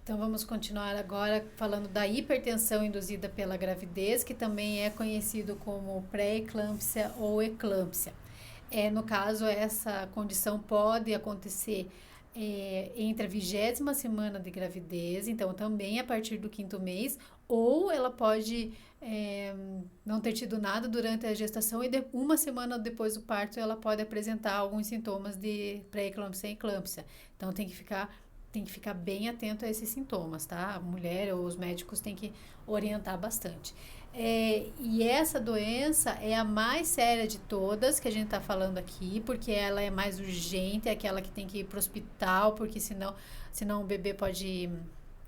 Então vamos continuar agora falando da hipertensão induzida pela gravidez, que também é conhecido como pré-eclâmpsia ou eclâmpsia. No caso, essa condição pode acontecer entre a 20ª semana de gravidez, então também a partir do quinto mês, ou ela pode não ter tido nada durante a gestação e uma semana depois do parto ela pode apresentar alguns sintomas de pré-eclâmpsia e eclâmpsia. Então tem que ficar bem atento a esses sintomas, tá? A mulher ou os médicos têm que orientar bastante. E essa doença é a mais séria de todas que a gente está falando aqui, porque ela é mais urgente, é aquela que tem que ir para o hospital, porque senão o bebê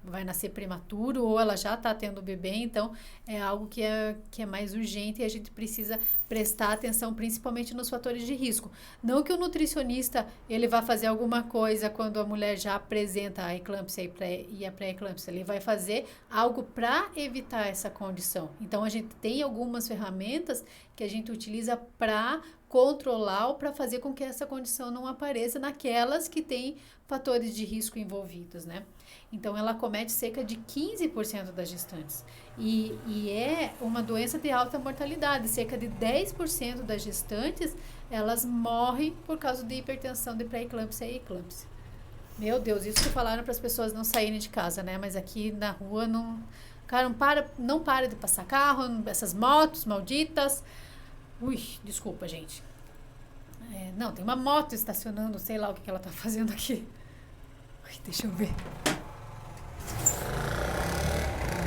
vai nascer prematuro ou ela já está tendo bebê, então é algo que é mais urgente e a gente precisa prestar atenção principalmente nos fatores de risco. Não que o nutricionista ele vá fazer alguma coisa quando a mulher já apresenta a eclâmpsia e a pré-eclâmpsia, ele vai fazer algo para evitar essa condição. Então a gente tem algumas ferramentas que a gente utiliza para controlar ou para fazer com que essa condição não apareça naquelas que têm fatores de risco envolvidos, né? Então, ela comete cerca de 15% das gestantes. E é uma doença de alta mortalidade. Cerca de 10% das gestantes, elas morrem por causa de hipertensão de pré-eclâmpsia e eclâmpsia. Meu Deus, isso que falaram para as pessoas não saírem de casa, né? Mas aqui na rua não... Cara, não para de passar carro, essas motos malditas. Ui, desculpa, gente. Não, tem uma moto estacionando, sei lá o que ela tá fazendo aqui. Ui, deixa eu ver.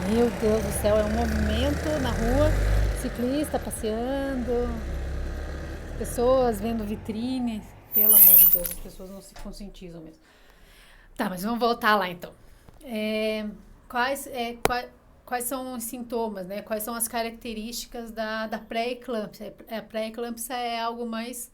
Meu Deus do céu, é um movimento na rua, ciclista passeando, pessoas vendo vitrine. Pelo amor de Deus, as pessoas não se conscientizam mesmo. Tá, mas vamos voltar lá então. É, quais, é, quais, quais são os sintomas, né? Quais são as características da pré-eclâmpsia? A pré-eclâmpsia é algo mais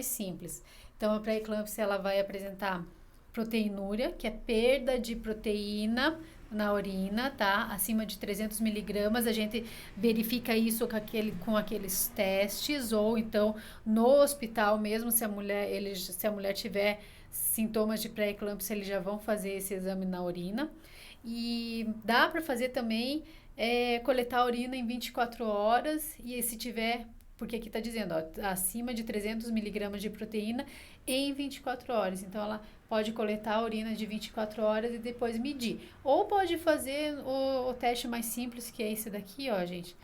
simples. Então, a pré-eclâmpsia ela vai apresentar proteinúria, que é perda de proteína na urina, tá? Acima de 300 miligramas, a gente verifica isso com aqueles testes, ou então no hospital mesmo, se a mulher tiver sintomas de pré-eclâmpsia, eles já vão fazer esse exame na urina. E dá para fazer também coletar a urina em 24 horas, e se tiver, porque aqui está dizendo, ó, acima de 300 miligramas de proteína em 24 horas. Então, ela pode coletar a urina de 24 horas e depois medir. Ou pode fazer o teste mais simples, que é esse daqui, ó, gente.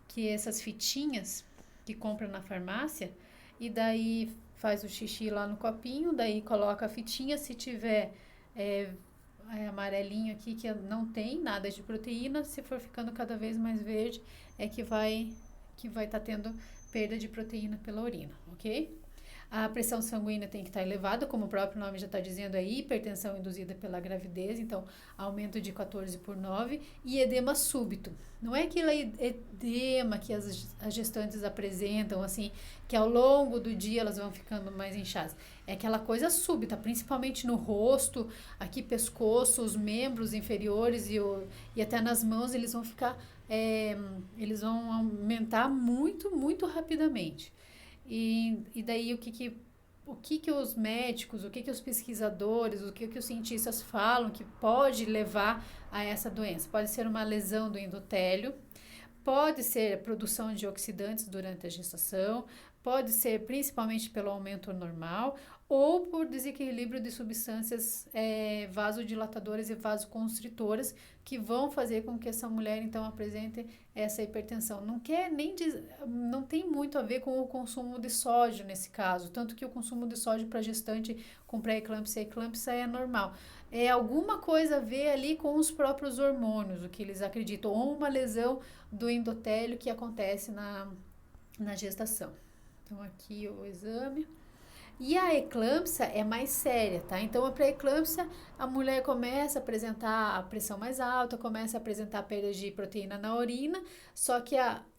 Que é essas fitinhas que compra na farmácia. E daí faz o xixi lá no copinho, daí coloca a fitinha. Se tiver amarelinho aqui, que não tem nada de proteína, se for ficando cada vez mais verde, é que vai estar tendo perda de proteína pela urina, ok? A pressão sanguínea tem que estar elevada, como o próprio nome já está dizendo aí, hipertensão induzida pela gravidez, então aumento de 14 por 9, e edema súbito. Não é aquele edema que as gestantes apresentam, assim, que ao longo do dia elas vão ficando mais inchadas. É aquela coisa súbita, principalmente no rosto, aqui pescoço, os membros inferiores e até nas mãos, eles vão aumentar muito, muito rapidamente. E daí o que os médicos, o que os pesquisadores, o que os cientistas falam que pode levar a essa doença? Pode ser uma lesão do endotélio, pode ser a produção de oxidantes durante a gestação, pode ser principalmente pelo aumento normal ou por desequilíbrio de substâncias vasodilatadoras e vasoconstritoras que vão fazer com que essa mulher então apresente essa hipertensão. Não tem muito a ver com o consumo de sódio nesse caso, tanto que o consumo de sódio para gestante com pré-eclâmpsia e eclâmpsia é normal. É alguma coisa a ver ali com os próprios hormônios, o que eles acreditam, ou uma lesão do endotélio que acontece na gestação. Então, aqui o exame. E a eclâmpsia é mais séria, tá? Então, a pré-eclâmpsia, a mulher começa a apresentar a pressão mais alta, começa a apresentar perda de proteína na urina,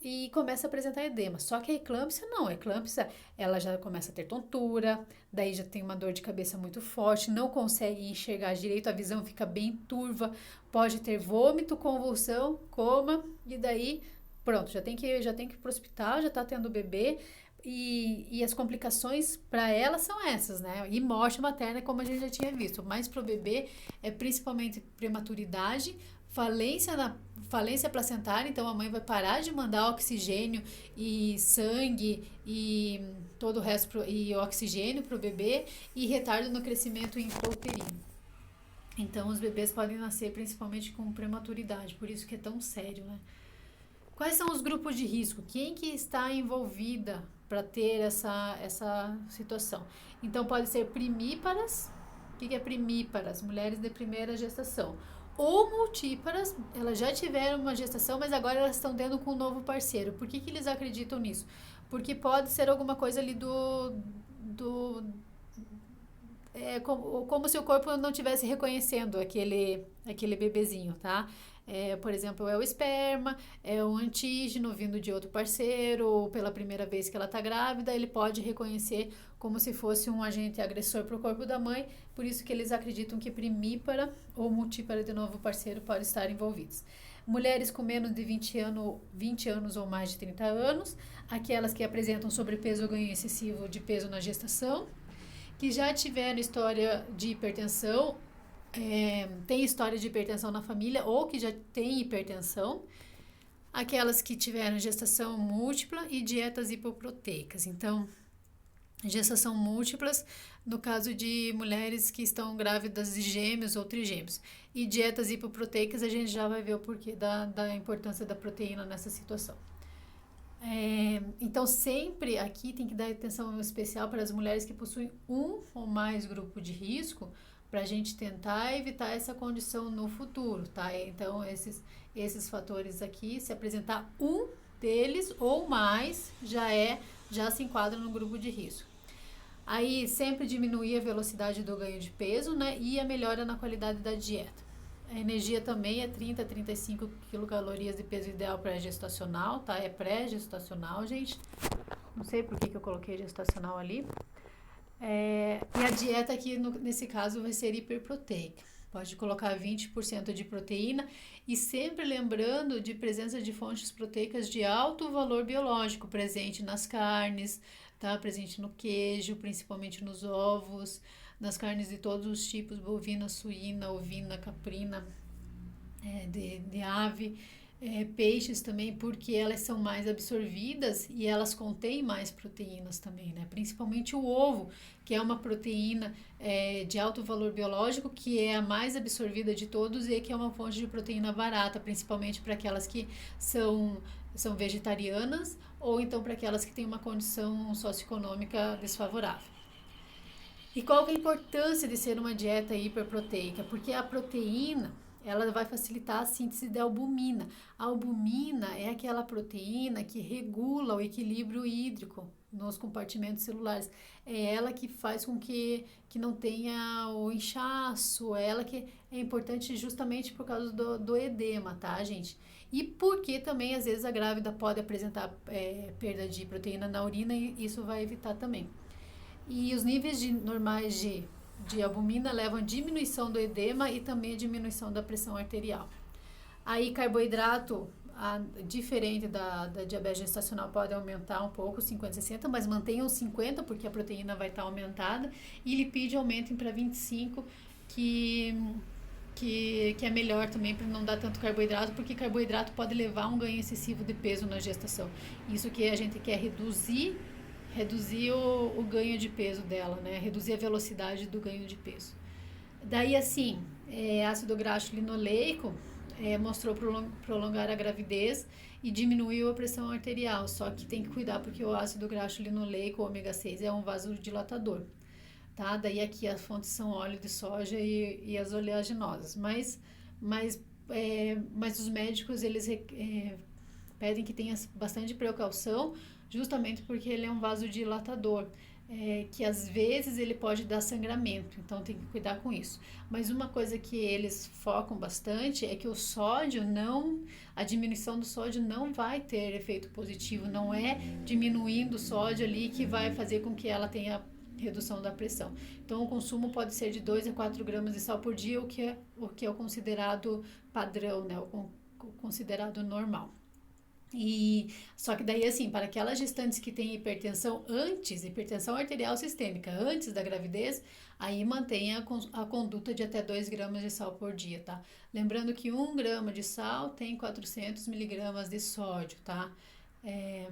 e começa a apresentar edema. Só que a eclâmpsia não, a eclâmpsia, ela já começa a ter tontura, daí já tem uma dor de cabeça muito forte, não consegue enxergar direito, a visão fica bem turva, pode ter vômito, convulsão, coma, e daí pronto, já tem que ir pro hospital, já tá tendo bebê. E as complicações para ela são essas, né? E morte materna, como a gente já tinha visto. Mas para o bebê é principalmente prematuridade, falência placentária, então a mãe vai parar de mandar oxigênio e sangue e todo o resto e oxigênio para o bebê e retardo no crescimento intrauterino. Então os bebês podem nascer principalmente com prematuridade, por isso que é tão sério, né? Quais são os grupos de risco? Quem que está envolvida para ter essa situação? Então, pode ser primíparas. O que é primíparas? Mulheres de primeira gestação. Ou multíparas, elas já tiveram uma gestação, mas agora elas estão tendo com um novo parceiro. Por que eles acreditam nisso? Porque pode ser alguma coisa ali como se o corpo não estivesse reconhecendo aquele bebezinho, tá? Por exemplo, é o esperma, é um antígeno vindo de outro parceiro, ou pela primeira vez que ela está grávida, ele pode reconhecer como se fosse um agente agressor para o corpo da mãe, por isso que eles acreditam que primípara ou multípara de novo parceiro pode estar envolvidos. Mulheres com menos de 20 anos ou mais de 30 anos, aquelas que apresentam sobrepeso ou ganho excessivo de peso na gestação, que já tiveram história de hipertensão, tem história de hipertensão na família ou que já tem hipertensão, aquelas que tiveram gestação múltipla e dietas hipoproteicas. Então, gestação múltiplas, no caso de mulheres que estão grávidas de gêmeos ou trigêmeos. E dietas hipoproteicas, a gente já vai ver o porquê da importância da proteína nessa situação. Então, sempre aqui tem que dar atenção especial para as mulheres que possuem um ou mais grupo de risco, para a gente tentar evitar essa condição no futuro, tá? Então, esses fatores aqui, se apresentar um deles ou mais, já se enquadra no grupo de risco. Aí, sempre diminuir a velocidade do ganho de peso, né? E a melhora na qualidade da dieta. A energia também é 30 a 35 quilocalorias de peso ideal pré-gestacional, tá? É pré-gestacional, gente. Não sei por que eu coloquei gestacional ali. E a dieta aqui, nesse caso, vai ser hiperproteica. Pode colocar 20% de proteína e sempre lembrando de presença de fontes proteicas de alto valor biológico, presente nas carnes, tá? Presente no queijo, principalmente nos ovos, nas carnes de todos os tipos, bovina, suína, ovina, caprina, de ave, peixes também, porque elas são mais absorvidas e elas contêm mais proteínas também, né? Principalmente o ovo, que é uma proteína de alto valor biológico, que é a mais absorvida de todos e que é uma fonte de proteína barata, principalmente para aquelas que são vegetarianas ou então para aquelas que têm uma condição socioeconômica desfavorável. E qual que é a importância de ser uma dieta hiperproteica? Porque a proteína, ela vai facilitar a síntese da albumina. A albumina é aquela proteína que regula o equilíbrio hídrico nos compartimentos celulares. É ela que faz com que não tenha o inchaço, é ela que é importante justamente por causa do edema, tá, gente? E porque também, às vezes, a grávida pode apresentar perda de proteína na urina e isso vai evitar também. E os níveis normais de albumina levam a diminuição do edema e também a diminuição da pressão arterial. Aí, carboidrato, diferente da diabetes gestacional, pode aumentar um pouco, 50, 60, mas mantenham 50, porque a proteína vai estar aumentada. E lipídio aumentem para 25, que é melhor também para não dar tanto carboidrato, porque carboidrato pode levar a um ganho excessivo de peso na gestação. Isso que a gente quer reduzir o ganho de peso dela, né? Reduzir a velocidade do ganho de peso. Daí, assim, ácido graxo linoleico mostrou prolongar a gravidez e diminuiu a pressão arterial. Só que tem que cuidar porque o ácido graxo linoleico, o ômega 6, é um vasodilatador, tá? Daí aqui as fontes são óleo de soja e as oleaginosas. Mas os médicos, eles pedem que tenha bastante precaução, justamente porque ele é um vasodilatador, que às vezes ele pode dar sangramento, então tem que cuidar com isso. Mas uma coisa que eles focam bastante é que o sódio a diminuição do sódio não vai ter efeito positivo, não é diminuindo o sódio ali que vai fazer com que ela tenha redução da pressão. Então o consumo pode ser de 2 a 4 gramas de sal por dia, o que é o considerado padrão, né? O considerado normal. E só que daí assim, para aquelas gestantes que têm hipertensão arterial sistêmica antes da gravidez, aí mantenha a conduta de até 2 gramas de sal por dia, tá? Lembrando que 1 grama de sal tem 400 miligramas de sódio, tá? É,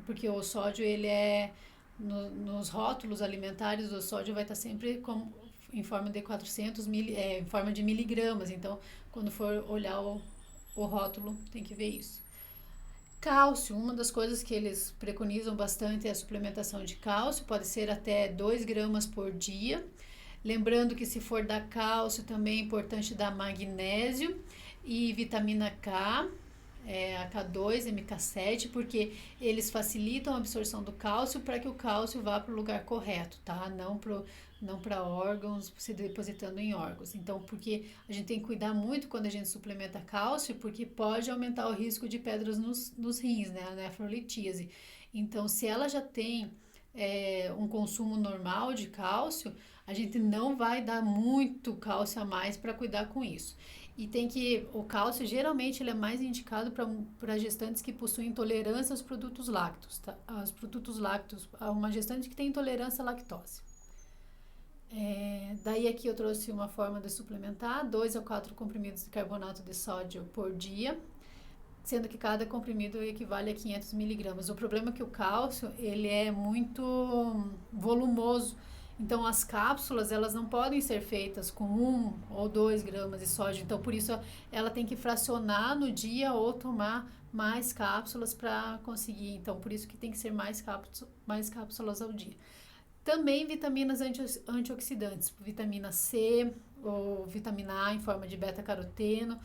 porque o sódio, ele é, nos rótulos alimentares, o sódio vai estar sempre em forma de 400 em forma de miligramas, então quando for olhar o rótulo, tem que ver isso. Cálcio, uma das coisas que eles preconizam bastante é a suplementação de cálcio, pode ser até 2 gramas por dia. Lembrando que se for dar cálcio, também é importante dar magnésio e vitamina K, a K2, MK7, porque eles facilitam a absorção do cálcio para que o cálcio vá para o lugar correto, tá? Não para órgãos, se depositando em órgãos. Então, porque a gente tem que cuidar muito quando a gente suplementa cálcio, porque pode aumentar o risco de pedras nos rins, né? A nefrolitíase. Então, se ela já tem um consumo normal de cálcio, a gente não vai dar muito cálcio a mais para cuidar com isso. E o cálcio geralmente ele é mais indicado para gestantes que possuem intolerância aos produtos lácteos, tá? Aos produtos lácteos, uma gestante que tem intolerância à lactose. Daí aqui eu trouxe uma forma de suplementar, 2 a 4 comprimidos de carbonato de sódio por dia, sendo que cada comprimido equivale a 500 miligramas. O problema é que o cálcio, ele é muito volumoso, então as cápsulas, elas não podem ser feitas com 1 ou 2 gramas de sódio, então por isso ela tem que fracionar no dia ou tomar mais cápsulas para conseguir, então por isso que tem que ser mais cápsulas ao dia. Também vitaminas antioxidantes, vitamina C ou vitamina A em forma de beta-caroteno,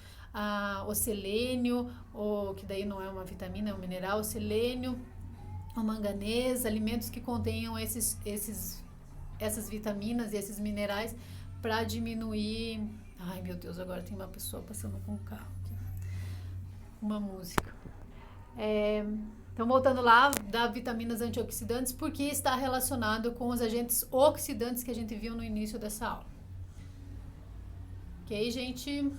o selênio, que daí não é uma vitamina, é um mineral, o selênio, o manganês, alimentos que contenham essas vitaminas e esses minerais para diminuir... Ai, meu Deus, agora tem uma pessoa passando com um carro aqui. Uma música. Então, voltando lá, da vitaminas antioxidantes, porque está relacionado com os agentes oxidantes que a gente viu no início dessa aula. Ok, gente?